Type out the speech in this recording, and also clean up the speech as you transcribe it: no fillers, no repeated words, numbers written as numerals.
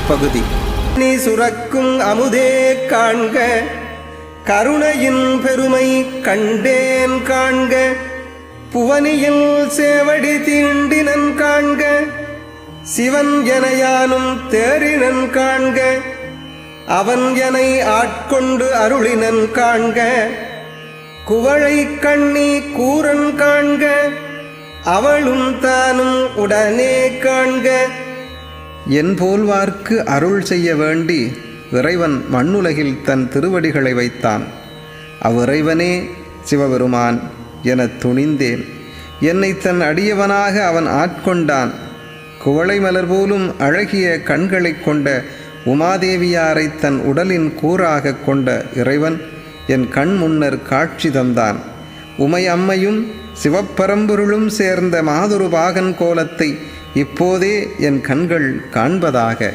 பகுதி. நீ சுரக்கும் அமுதே காண்க, கருணையின் பெருமை கண்டேன் காண்க, புவனியில் சேவடி தீண்டினன் காண்க, சிவன் எனையானும் தேறினன் காண்க, அவன் எனை ஆட்கொண்டு அருளினன் காண்க, குவளை கண்ணி கூரன் காண்க, அவளும் தானும் உடனே காண்க. என் போல்வார்க்கு அருள் செய்ய வேண்டி இறைவன் மண்ணுலகில் தன் திருவடிகளை வைத்தான். அவ்விறைவனே சிவபெருமான் என துணிந்தேன். என்னை தன் அடியவனாக அவன் ஆட்கொண்டான். குவளை மலர் போலும் அழகிய கண்களை கொண்ட உமாதேவியாரை தன் உடலின் கூறாக கொண்ட இறைவன் என் கண் முன்னர் காட்சி தந்தான். உமை அம்மையும் சிவப்பரம்பொருளும் சேர்ந்த மாதொரு பாகன் கோலத்தை இப்போதே என் கண்கள் காண்பதாக.